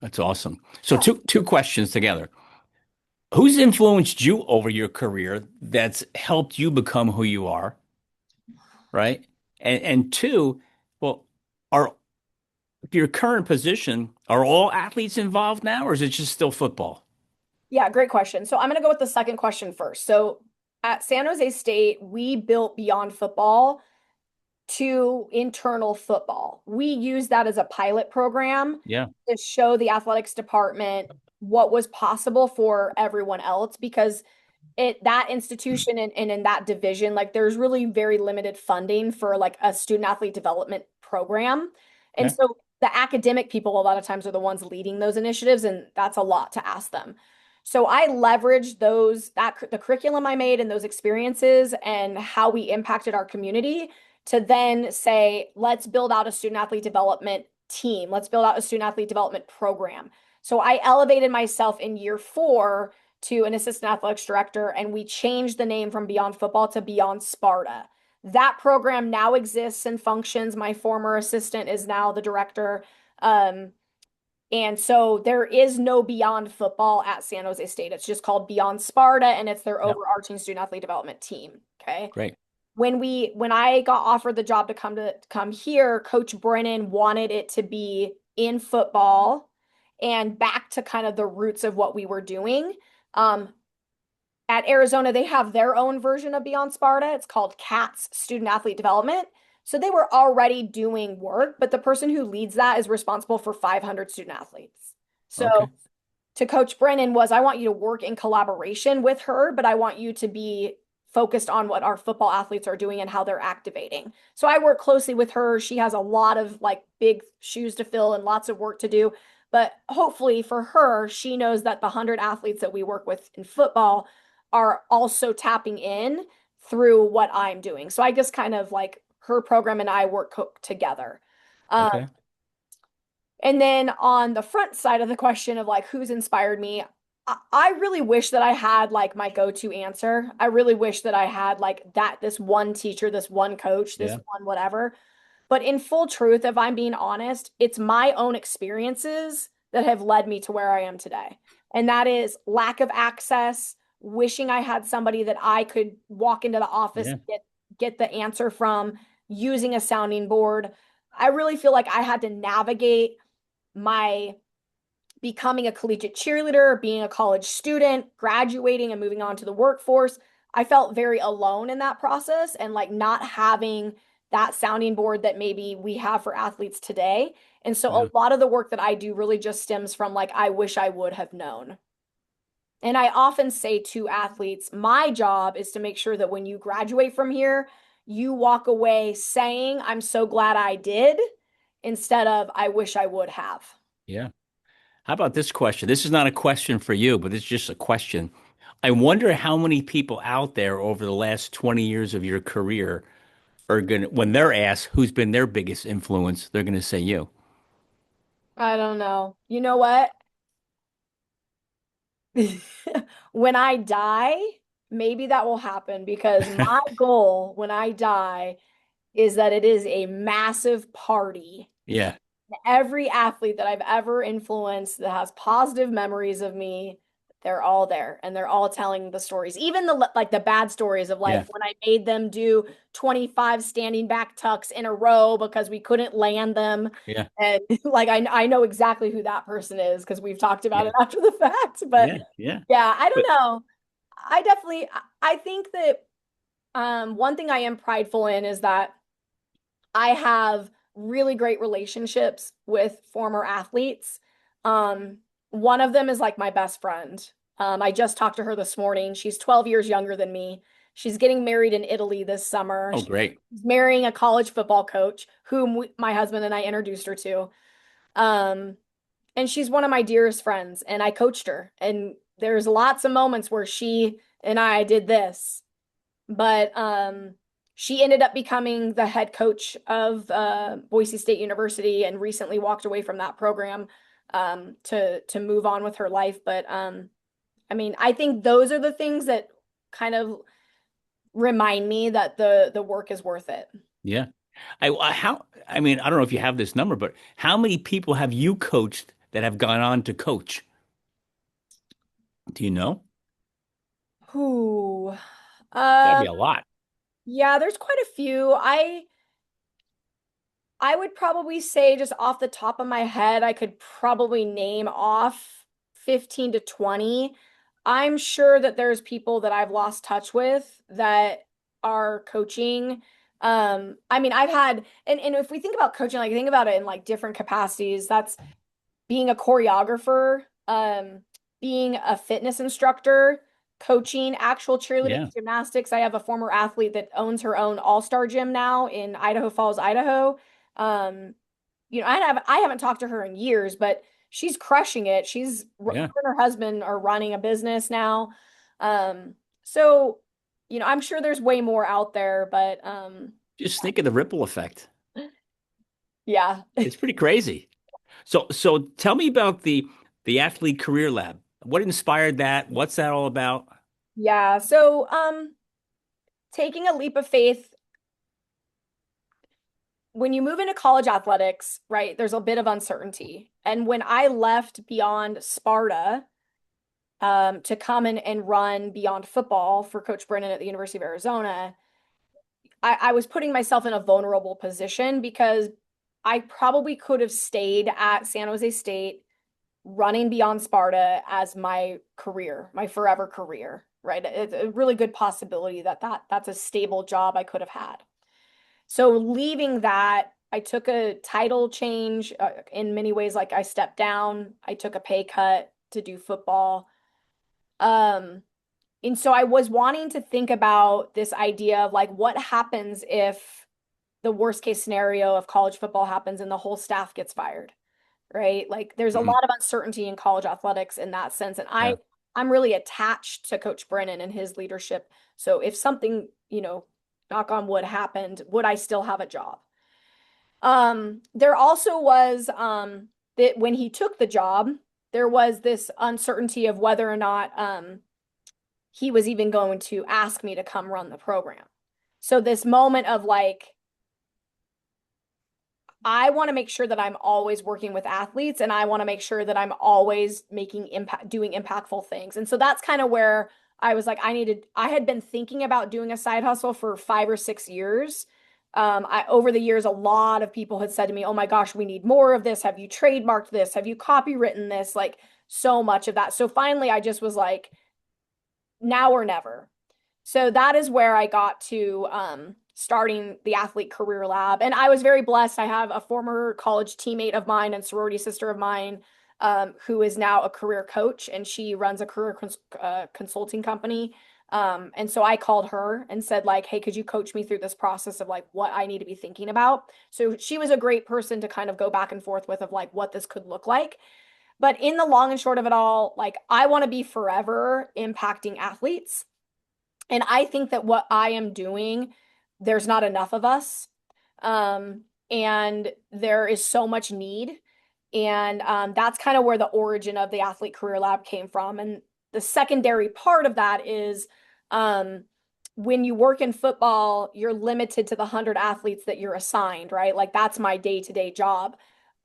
That's awesome. So Yeah. two questions together. Who's influenced you over your career that's helped you become who you are, right? And two, well, are your current position, are all athletes involved now, or is it just still football? Yeah, great question. So I'm going to go with the second question first. So at San Jose State, we built Beyond Football to internal football. We use that as a pilot program Yeah. to show the athletics department what was possible for everyone else because that institution and in that division, like there's really very limited funding for like a student athlete development program. And Okay. so the academic people a lot of times are the ones leading those initiatives, and that's a lot to ask them. So I leveraged the curriculum I made and those experiences and how we impacted our community to then say, let's build out a student athlete development team. Let's build out a student athlete development program. So I elevated myself in year 4 to an assistant athletics director, and we changed the name from Beyond Football to Beyond Sparta. That program now exists and functions. My former assistant is now the director. Um, And so there is no beyond football at San Jose State. It's just called Beyond Sparta, and it's their Yep. overarching student athlete development team. Okay. Great. When I got offered the job to come here, Coach Brennan wanted it to be in football and back to kind of the roots of what we were doing. Um, at Arizona, they have their own version of Beyond Sparta. It's called CATS Student Athlete Development. So they were already doing work, but the person who leads that is responsible for 500 student athletes. So Okay. to Coach Brennan was, I want you to work in collaboration with her, but I want you to be focused on what our football athletes are doing and how they're activating. So I work closely with her. She has a lot of like big shoes to fill and lots of work to do. But hopefully for her, she knows that the 100 athletes that we work with in football are also tapping in through what I'm doing. So I just kind of like her program and I work together. Um, Okay. and then on the front side of the question of like who's inspired me, I really wish that I had like my go-to answer. I really wish that I had like that this one teacher, this one coach, this Yeah. one whatever. But in full truth, if I'm being honest, it's my own experiences that have led me to where I am today. And that is lack of access, wishing I had somebody that I could walk into the office Yeah. and get the answer from, using a sounding board. I really feel like I had to navigate my becoming a collegiate cheerleader, being a college student, graduating and moving on to the workforce. I felt very alone in that process and like not having that sounding board that maybe we have for athletes today. And so a Yeah. lot of the work that I do really just stems from like, I wish I would have known. And I often say to athletes, my job is to make sure that when you graduate from here, you walk away saying, I'm so glad I did, instead of, I wish I would have. Yeah. How about this question? This is not a question for you, but it's just a question. I wonder how many people out there over the last 20 years of your career are going to, when they're asked who's been their biggest influence, they're going to say you. I don't know. You know what? When I die, maybe that will happen because my goal when I die is that it is a massive party. Yeah. Every athlete that I've ever influenced that has positive memories of me, they're all there and they're all telling the stories. Even the like the bad stories of like Yeah. when I made them do 25 standing back tucks in a row because we couldn't land them. Yeah. And like I know exactly who that person is because we've talked about Yeah. it after the fact. But Yeah. Yeah. yeah, I don't But know. I definitely I think that one thing I am prideful in is that I have really great relationships with former athletes. Um, one of them is like my best friend. I just talked to her this morning. She's 12 years younger than me. She's getting married in Italy this summer. oh, She's great. marrying a college football coach, whom my husband and I introduced her to. Um, and she's one of my dearest friends, and I coached her. And there's lots of moments where she and I did this, but she ended up becoming the head coach of Boise State University and recently walked away from that program to move on with her life. But I mean, I think those are the things that kind of remind me that the work is worth it. Yeah. I mean, I don't know if you have this number, but how many people have you coached that have gone on to coach? Do you know? Who? Gotta Um, be a lot. yeah, there's quite a few. I would probably say just off the top of my head, I could probably name off 15 to 20. I'm sure that there's people that I've lost touch with that are coaching. I mean, I've had, and if we think about coaching, like think about it in like different capacities, that's being a choreographer, being a fitness instructor, coaching actual cheerleading Yeah. gymnastics. I have a former athlete that owns her own all-star gym now in Idaho Falls, Idaho. Um, I haven't talked to her in years, but she's crushing it. Her Yeah. and her husband are running a business now. Um, so, I'm sure there's way more out there, but Just think of the ripple effect. yeah. It's pretty crazy. So tell me about the athlete career lab. What inspired that? What's that all about? Yeah. So, taking a leap of faith when you move into college athletics, right, there's a bit of uncertainty. And when I left beyond Sparta, to come in and run beyond football for Coach Brennan at the University of Arizona, I was putting myself in a vulnerable position because I probably could have stayed at San Jose State running beyond Sparta as my career, my forever career, right? It's a really good possibility that that's a stable job I could have had. So leaving that, I took a title change in many ways. Like I stepped down, I took a pay cut to do football. Um, and so I was wanting to think about this idea of like what happens if the worst case scenario of college football happens and the whole staff gets fired, right? Like there's a Mhm. lot of uncertainty in college athletics in that sense. And Yeah. I'm really attached to Coach Brennan and his leadership. So if something, knock on wood happened, would I still have a job? There also was that when he took the job, there was this uncertainty of whether or not he was even going to ask me to come run the program. So this moment of like, I want to make sure that I'm always working with athletes and I want to make sure that I'm always making impact, doing impactful things. And so that's kind of where I was like, I had been thinking about doing a side hustle for 5 or 6 years. Over the years, a lot of people had said to me, oh my gosh, we need more of this. Have you trademarked this? Have you copywritten this? Like so much of that. So finally, I just was like, now or never. So that is where I got to starting the Athlete Career Lab. And I was very blessed. I have a former college teammate of mine and sorority sister of mine who is now a career coach, and she runs a career consulting company. And so I called her and said, like, hey, could you coach me through this process of like what I need to be thinking about? So she was a great person to kind of go back and forth with of like what this could look like. But in the long and short of it all, like I want to be forever impacting athletes. And I think that what I am doing, there's not enough of us. And there is so much need. And that's kind of where the origin of the Athlete Career Lab came from. And the secondary part of that is when you work in football, you're limited to the 100 athletes that you're assigned, right? Like that's my day-to-day job.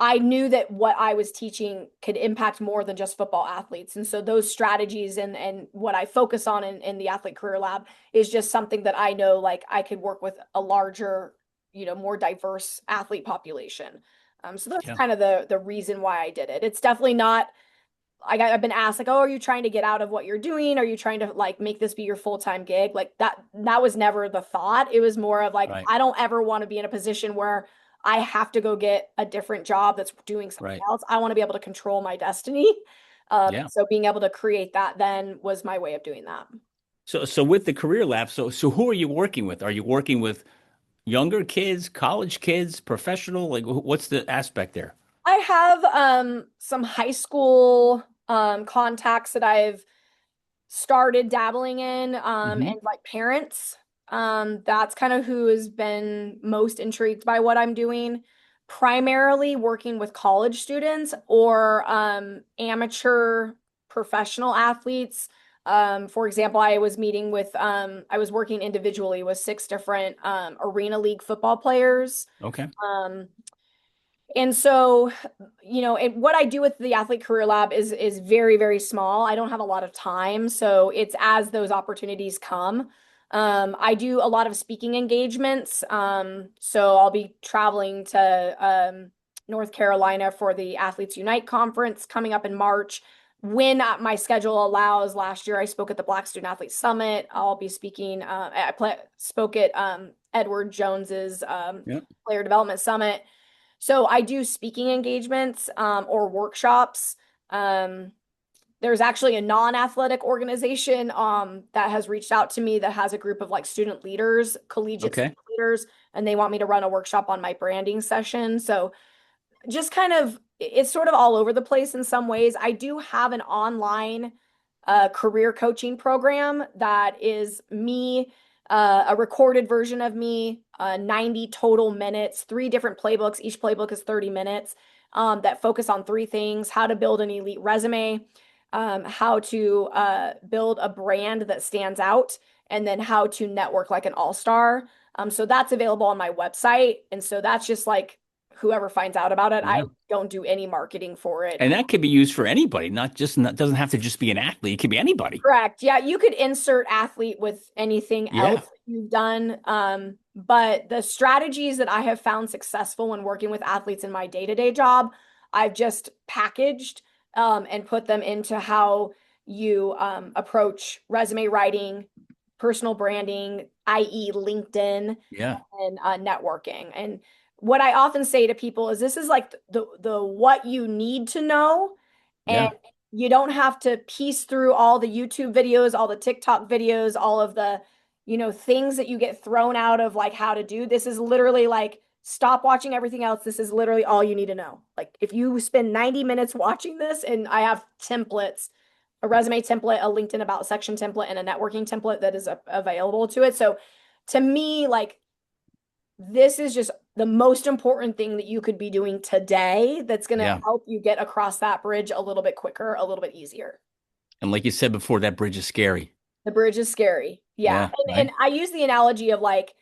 I knew that what I was teaching could impact more than just football athletes. And so those strategies and what I focus on in the Athlete Career Lab is just something that I know like I could work with a larger, more diverse athlete population. So that's Yeah. kind of the reason why I did it. It's definitely not I've been asked like, oh, are you trying to get out of what you're doing? Are you trying to like make this be your full-time gig? Like that was never the thought. It was more of like, Right. I don't ever want to be in a position where I have to go get a different job that's doing something Right. else. I want to be able to control my destiny. Yeah. So being able to create that then was my way of doing that. So with the career lab, so who are you working with? Are you working with younger kids, college kids, professional? Like what's the aspect there? I have some high school contacts that I've started dabbling in Hmm. and like parents. That's kind of who has been most intrigued by what I'm doing, primarily working with college students or amateur professional athletes. For example, I was working individually with 6 different arena league football players. Okay. Um, and so, what I do with the Athlete Career Lab is very, very small. I don't have a lot of time, so it's as those opportunities come. I do a lot of speaking engagements. So I'll be traveling to North Carolina for the Athletes Unite conference coming up in March. When my schedule allows, last year I spoke at the Black Student Athlete Summit. I'll be speaking. Spoke at Edward Jones's Yeah. Player Development Summit. So I do speaking engagements or workshops. Um, there's actually a non-athletic organization that has reached out to me that has a group of like student leaders, collegiate Okay. student leaders, and they want me to run a workshop on my branding session. So just kind of, it's sort of all over the place in some ways. I do have an online career coaching program that is me, a recorded version of me, 90 total minutes, 3 different playbooks. Each playbook is 30 minutes that focus on 3 things: how to build an elite resume, how to build a brand that stands out, and then how to network like an all-star. So that's available on my website. And so that's just like whoever finds out about it. I Yeah. don't do any marketing for it. And that could be used for anybody, not doesn't have to just be an athlete. It could be anybody. Correct. Yeah, you could insert athlete with anything else Yeah. that you've done. But the strategies that I have found successful when working with athletes in my day-to-day job, I've just packaged and put them into how you approach resume writing, personal branding, i.e., LinkedIn, Yeah. and networking. And what I often say to people is this is like the what you need to know. And Yeah. you don't have to piece through all the YouTube videos, all the TikTok videos, all of the, things that you get thrown out of like how to do. This is literally like stop watching everything else. This is literally all you need to know. Like if you spend 90 minutes watching this, and I have templates, a resume template, a LinkedIn about section template, and a networking template that is available to it. So to me, like this is just the most important thing that you could be doing today that's going to Yeah. help you get across that bridge a little bit quicker, a little bit easier. And like you said before, that bridge is scary. The bridge is scary. Yeah. Yeah. And Right. I use the analogy of like,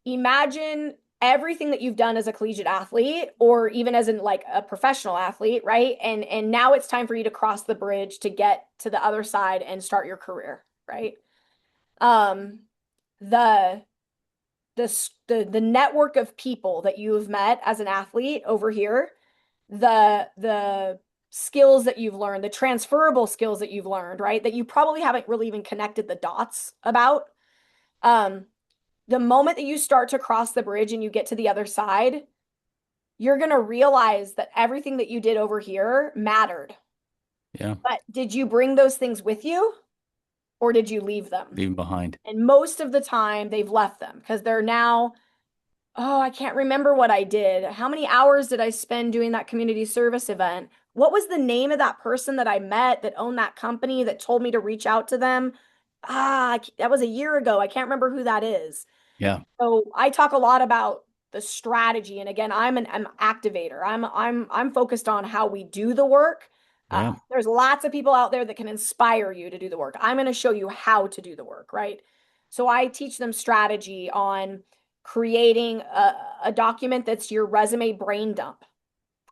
imagine everything that you've done as a collegiate athlete or even as in like a professional athlete, right? And now it's time for you to cross the bridge to get to the other side and start your career, right? Um, the the network of people that you have met as an athlete over here, the skills that you've learned, the transferable skills that you've learned, right? That you probably haven't really even connected the dots about. Um, the moment that you start to cross the bridge and you get to the other side, you're going to realize that everything that you did over here mattered. Yeah. But did you bring those things with you or did you leave them? Leaving behind. And most of the time, they've left them because they're now, oh, I can't remember what I did. How many hours did I spend doing that community service event? What was the name of that person that I met that owned that company that told me to reach out to them? That was a year ago. I can't remember who that is. Yeah. So I talk a lot about the strategy. And again, I'm activator. I'm focused on how we do the work. Yeah. There's lots of people out there that can inspire you to do the work. I'm going to show you how to do the work, right? So I teach them strategy on creating a document that's your resume brain dump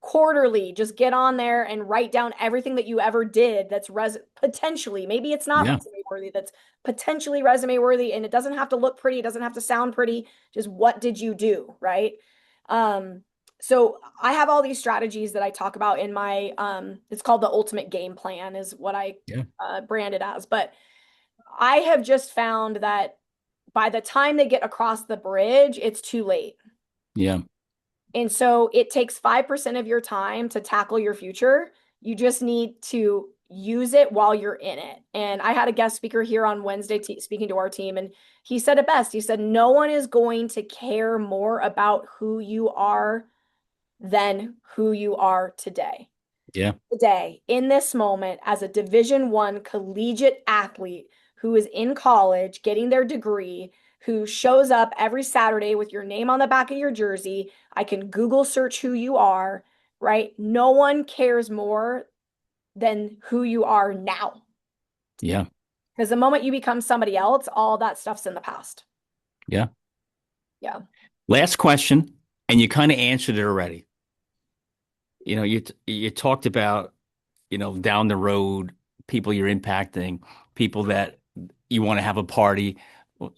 quarterly. Just get on there and write down everything that you ever did that's potentially, maybe it's not Yeah. resume worthy, that's potentially resume worthy, and it doesn't have to look pretty, it doesn't have to sound pretty, just what did you do, right? um so I have all these strategies that I talk about in my it's called the ultimate game plan is what I Yeah. brand it as. But I have just found that by the time they get across the bridge, it's too late. Yeah. And so it takes 5% of your time to tackle your future. You just need to use it while you're in it. And I had a guest speaker here on Wednesday speaking to our team, and he said it best. He said, no one is going to care more about who you are than who you are today. Yeah. Today, in this moment, as a Division I collegiate athlete who is in college getting their degree, who shows up every Saturday with your name on the back of your jersey, I can Google search who you are, right? No one cares more than who you are now. Yeah. Because the moment you become somebody else, all that stuff's in the past. Yeah. Yeah. Last question, and you kind of answered it already. You talked about, down the road, people you're impacting, people that you want to have a party, or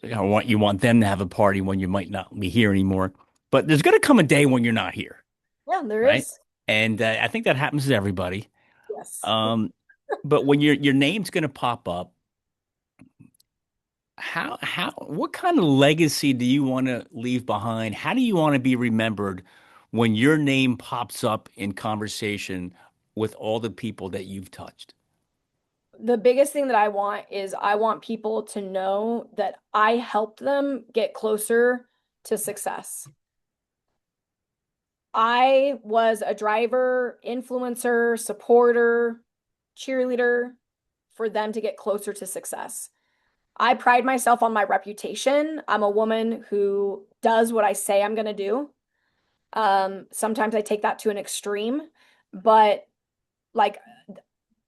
you want them to have a party when you might not be here anymore. But there's going to come a day when you're not here, Yeah, there right? is. And I think that happens to everybody. Yes. Um, but when your name's going to pop up, what kind of legacy do you want to leave behind? How do you want to be remembered when your name pops up in conversation with all the people that you've touched? The biggest thing that I want is I want people to know that I helped them get closer to success. I was a driver, influencer, supporter, cheerleader for them to get closer to success. I pride myself on my reputation. I'm a woman who does what I say I'm going to do. Sometimes I take that to an extreme, but like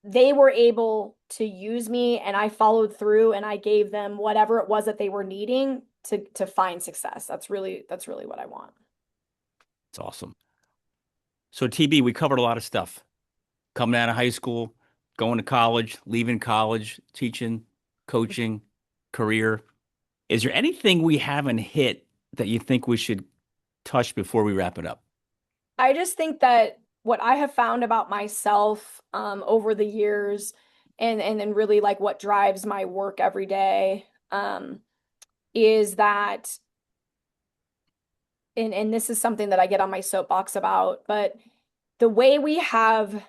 they were able to use me and I followed through and I gave them whatever it was that they were needing to find success. That's really what I want. It's awesome. So TB, we covered a lot of stuff. Coming out of high school, going to college, leaving college, teaching, coaching, career. Is there anything we haven't hit that you think we should touch before we wrap it up? I just think that what I have found about myself over the years and then really like what drives my work every day is that and this is something that I get on my soapbox about, but the way we have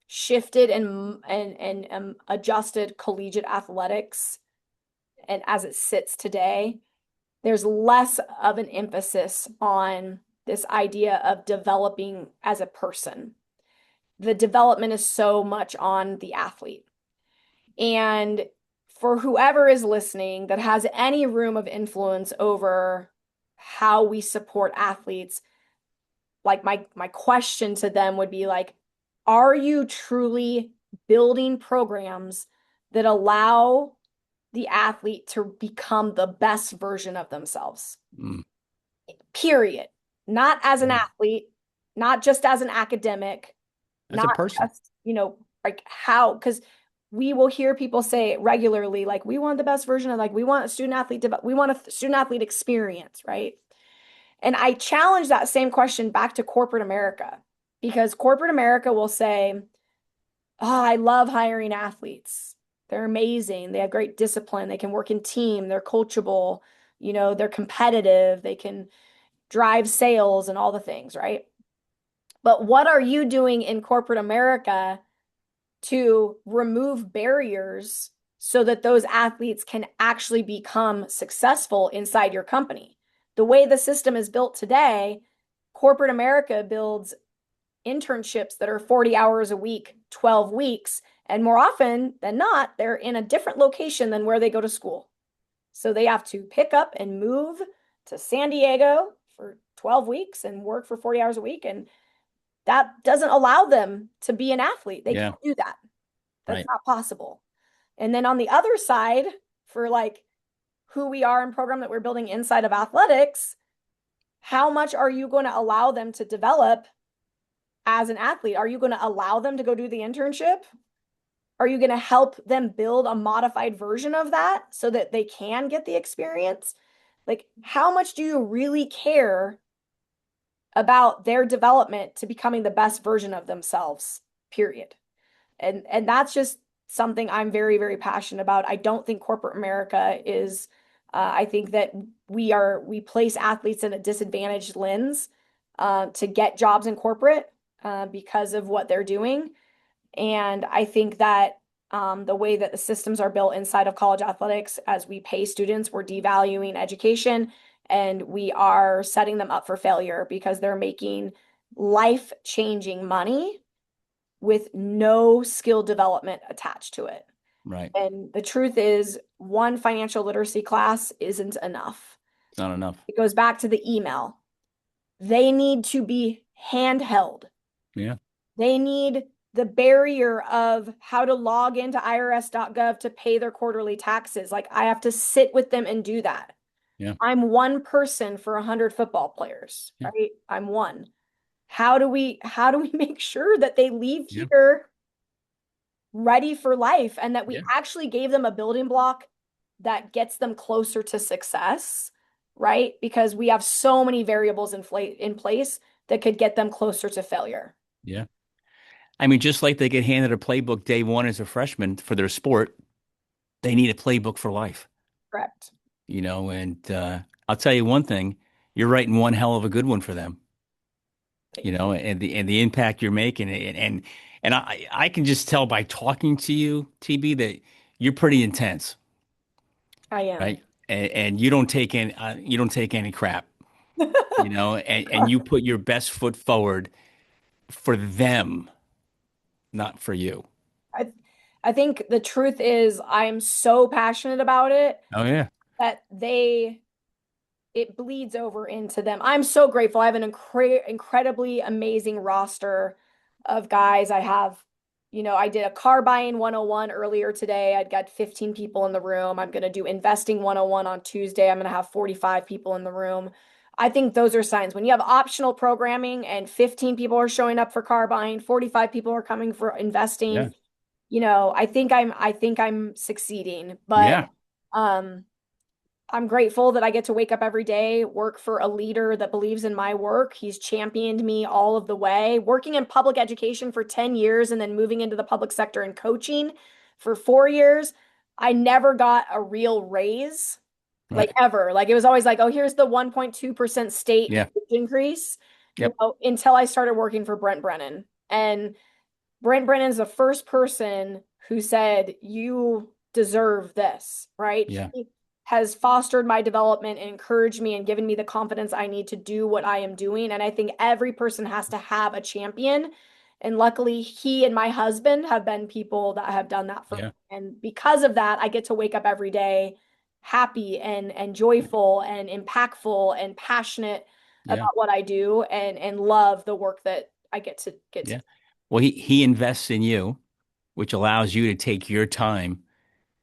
shifted and adjusted collegiate athletics and as it sits today, there's less of an emphasis on this idea of developing as a person. The development is so much on the athlete. And for whoever is listening that has any room of influence over how we support athletes, like my question to them would be like, are you truly building programs that allow the athlete to become the best version of themselves? Mm, Period. Not as an yeah. athlete, not just as an academic, As a not person. just, like how, because we will hear people say regularly, like, we want the best version of, like, we want a student athlete, we want a student athlete experience, right? And I challenge that same question back to corporate America because corporate America will say, oh, I love hiring athletes. They're amazing. They have great discipline. They can work in team. They're coachable. They're competitive. They can drive sales and all the things, right? But what are you doing in corporate America to remove barriers so that those athletes can actually become successful inside your company? The way the system is built today, corporate America builds internships that are 40 hours a week, 12 weeks, and more often than not, they're in a different location than where they go to school. So they have to pick up and move to San Diego for 12 weeks and work for 40 hours a week. And that doesn't allow them to be an athlete. They Yeah, can't do that. That's right. not possible. And then on the other side, for like who we are and program that we're building inside of athletics, how much are you going to allow them to develop as an athlete? Are you going to allow them to go do the internship? Are you going to help them build a modified version of that so that they can get the experience? Like, how much do you really care about their development to becoming the best version of themselves? Period. And that's just something I'm very, very passionate about. I don't think corporate America is, I think that we place athletes in a disadvantaged lens to get jobs in corporate because of what they're doing. And I think that the way that the systems are built inside of college athletics, as we pay students, we're devaluing education and we are setting them up for failure because they're making life-changing money with no skill development attached to it. Right. And the truth is, one financial literacy class isn't enough. It's not enough. It goes back to the email. They need to be handheld. Yeah. They need the barrier of how to log into irs.gov to pay their quarterly taxes. Like I have to sit with them and do that. Yeah. I'm one person for 100 football players, Yeah. right? I'm one. How do we make sure that they leave Yeah. here ready for life and that we Yeah. actually gave them a building block that gets them closer to success, right? Because we have so many variables in place that could get them closer to failure. Yeah. I mean, just like they get handed a playbook day one as a freshman for their sport, they need a playbook for life, Correct. and I'll tell you one thing, you're writing one hell of a good one for them, Thank you. and the impact you're making and I can just tell by talking to you, TB, that you're pretty intense, I am. right? And you don't take any crap, and you put your best foot forward for them, not for you. I I think the truth is I'm so passionate about it Oh yeah. that it bleeds over into them. I'm so grateful. I have an incredibly amazing roster of guys. I have I did a car buying 101 earlier today. I'd got 15 people in the room. I'm going to do investing 101 on Tuesday. I'm going to have 45 people in the room. I think those are signs. When you have optional programming and 15 people are showing up for car buying, 45 people are coming for Yeah. investing, I think I'm succeeding. But Yeah. um I'm grateful that I get to wake up every day, work for a leader that believes in my work. He's championed me all of the way. Working in public education for 10 years and then moving into the public sector and coaching for 4 years, I never got a real raise, like Right. ever. Like it was always like, oh, here's the 1.2% state Yeah. increase, Yep. until I started working for Brent Brennan. And Brent Brennan's the first person who said, you deserve this, right? Yeah. He has fostered my development and encouraged me and given me the confidence I need to do what I am doing. And I think every person has to have a champion. And luckily, he and my husband have been people that have done that for me. Yeah. And because of that, I get to wake up every day happy and joyful and impactful and passionate Yeah. about what I do and love the work that I get to Yeah. Well, he invests in you, which allows you to take your time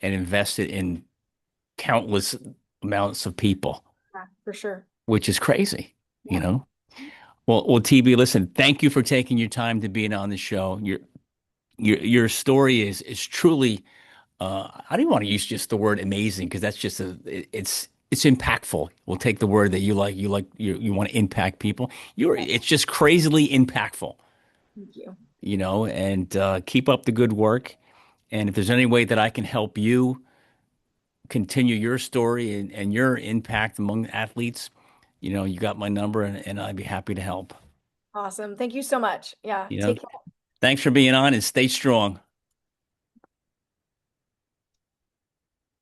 and invest it in countless amounts of people, yeah, for sure. which is crazy, you Yeah. know? Well, TB, listen, thank you for taking your time to being on the show. Your story is truly I don't want to use just the word amazing because that's just it's impactful. We'll take the word that you want to impact people. It's just crazily impactful, Thank you. and keep up the good work. And if there's any way that I can help you continue your story and your impact among athletes, you got my number and I'd be happy to help. Awesome. Thank you so much. Yeah. You know, Take care. thanks for being on and stay strong.